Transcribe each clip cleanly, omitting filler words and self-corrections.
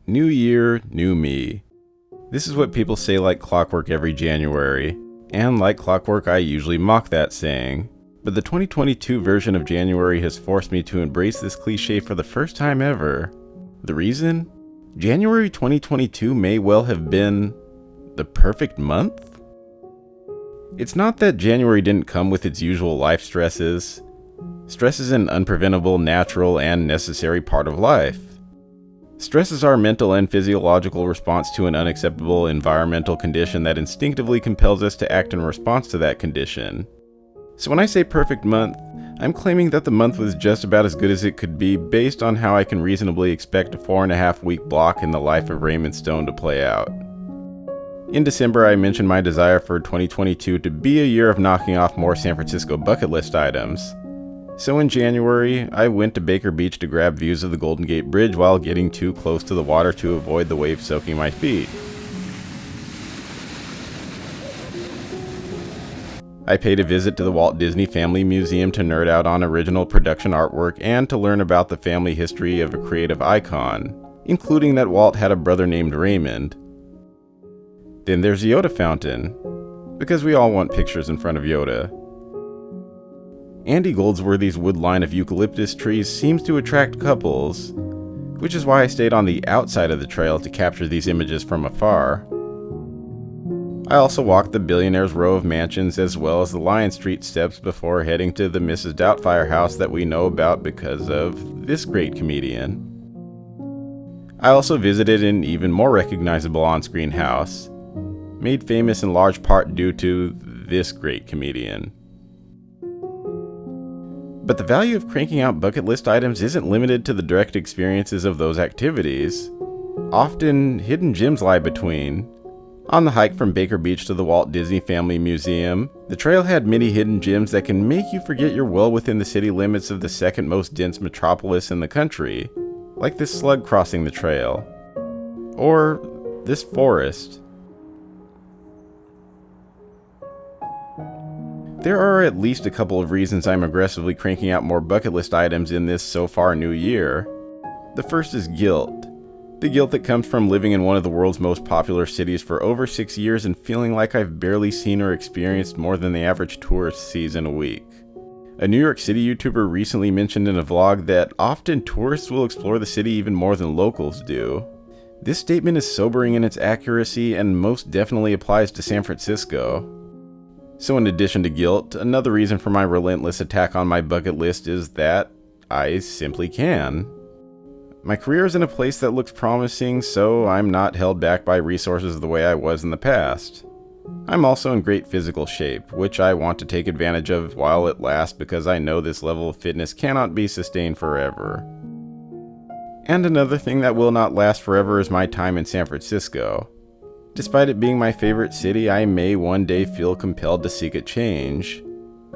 New year, new me. This is what people say like clockwork every January, and like clockwork I usually mock that saying. But the 2022 version of January has forced me to embrace this cliche for the first time ever. The reason? January 2022 may well have been the perfect month? It's not that January didn't come with its usual life stresses. Stress is an unpreventable, natural, and necessary part of life. Stress is our mental and physiological response to an unacceptable environmental condition that instinctively compels us to act in response to that condition. So when I say perfect month, I'm claiming that the month was just about as good as it could be based on how I can reasonably expect a 4.5-week block in the life of Raymond to play out. In December, I mentioned my desire for 2022 to be a year of knocking off more San Francisco bucket list items. So in January, I went to Baker Beach to grab views of the Golden Gate Bridge while getting too close to the water to avoid the waves soaking my feet. I paid a visit to the Walt Disney Family Museum to nerd out on original production artwork and to learn about the family history of a creative icon, including that Walt had a brother named Raymond. Then there's the Yoda fountain, because we all want pictures in front of Yoda. Andy Goldsworthy's wood line of eucalyptus trees seems to attract couples, which is why I stayed on the outside of the trail to capture these images from afar. I also walked the Billionaire's Row of mansions as well as the Lion Street steps before heading to the Mrs. Doubtfire house that we know about because of this great comedian. I also visited an even more recognizable on-screen house, made famous in large part due to this great comedian. But the value of cranking out bucket list items isn't limited to the direct experiences of those activities. Often, hidden gems lie between. On the hike from Baker Beach to the Walt Disney Family Museum, the trail had many hidden gems that can make you forget you're well within the city limits of the second most dense metropolis in the country, like this slug crossing the trail. Or this forest. There are at least a couple of reasons I'm aggressively cranking out more bucket list items in this so far new year. The first is guilt. The guilt that comes from living in one of the world's most popular cities for over 6 years and feeling like I've barely seen or experienced more than the average tourist sees in a week. A New York City YouTuber recently mentioned in a vlog that often tourists will explore the city even more than locals do. This statement is sobering in its accuracy and most definitely applies to San Francisco. So in addition to guilt, another reason for my relentless attack on my bucket list is that I simply can. My career is in a place that looks promising, so I'm not held back by resources the way I was in the past. I'm also in great physical shape, which I want to take advantage of while it lasts because I know this level of fitness cannot be sustained forever. And another thing that will not last forever is my time in San Francisco. Despite it being my favorite city, I may one day feel compelled to seek a change.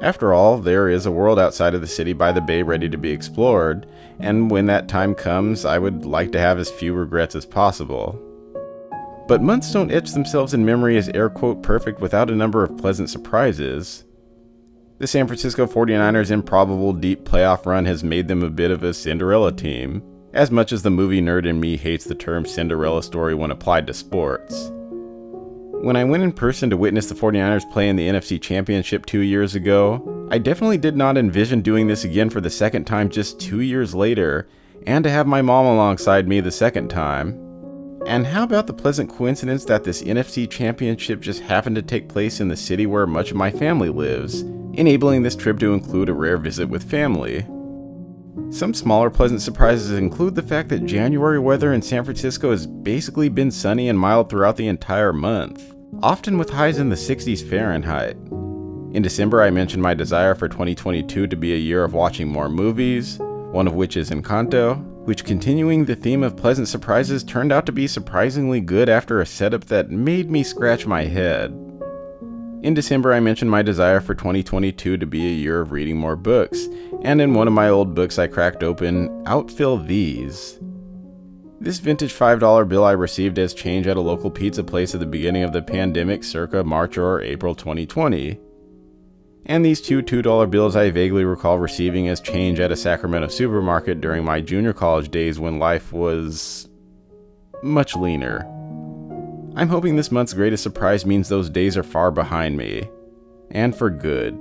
After all, there is a world outside of the city by the bay ready to be explored, and when that time comes, I would like to have as few regrets as possible. But months don't etch themselves in memory as air quote perfect without a number of pleasant surprises. The San Francisco 49ers' improbable deep playoff run has made them a bit of a Cinderella team, as much as the movie nerd in me hates the term Cinderella story when applied to sports. When I went in person to witness the 49ers play in the NFC Championship 2 years ago, I definitely did not envision doing this again for the second time just 2 years later, and to have my mom alongside me the second time. And how about the pleasant coincidence that this NFC Championship just happened to take place in the city where much of my family lives, enabling this trip to include a rare visit with family. Some smaller pleasant surprises include the fact that January weather in San Francisco has basically been sunny and mild throughout the entire month, often with highs in the 60s Fahrenheit. In December, I mentioned my desire for 2022 to be a year of watching more movies, one of which is Encanto, which, continuing the theme of pleasant surprises, turned out to be surprisingly good after a setup that made me scratch my head. In December, I mentioned my desire for 2022 to be a year of reading more books, and in one of my old books I cracked open, Outfill These. This vintage $5 bill I received as change at a local pizza place at the beginning of the pandemic circa March or April 2020. And these two $2 bills I vaguely recall receiving as change at a Sacramento supermarket during my junior college days when life was much leaner. I'm hoping this month's greatest surprise means those days are far behind me, and for good.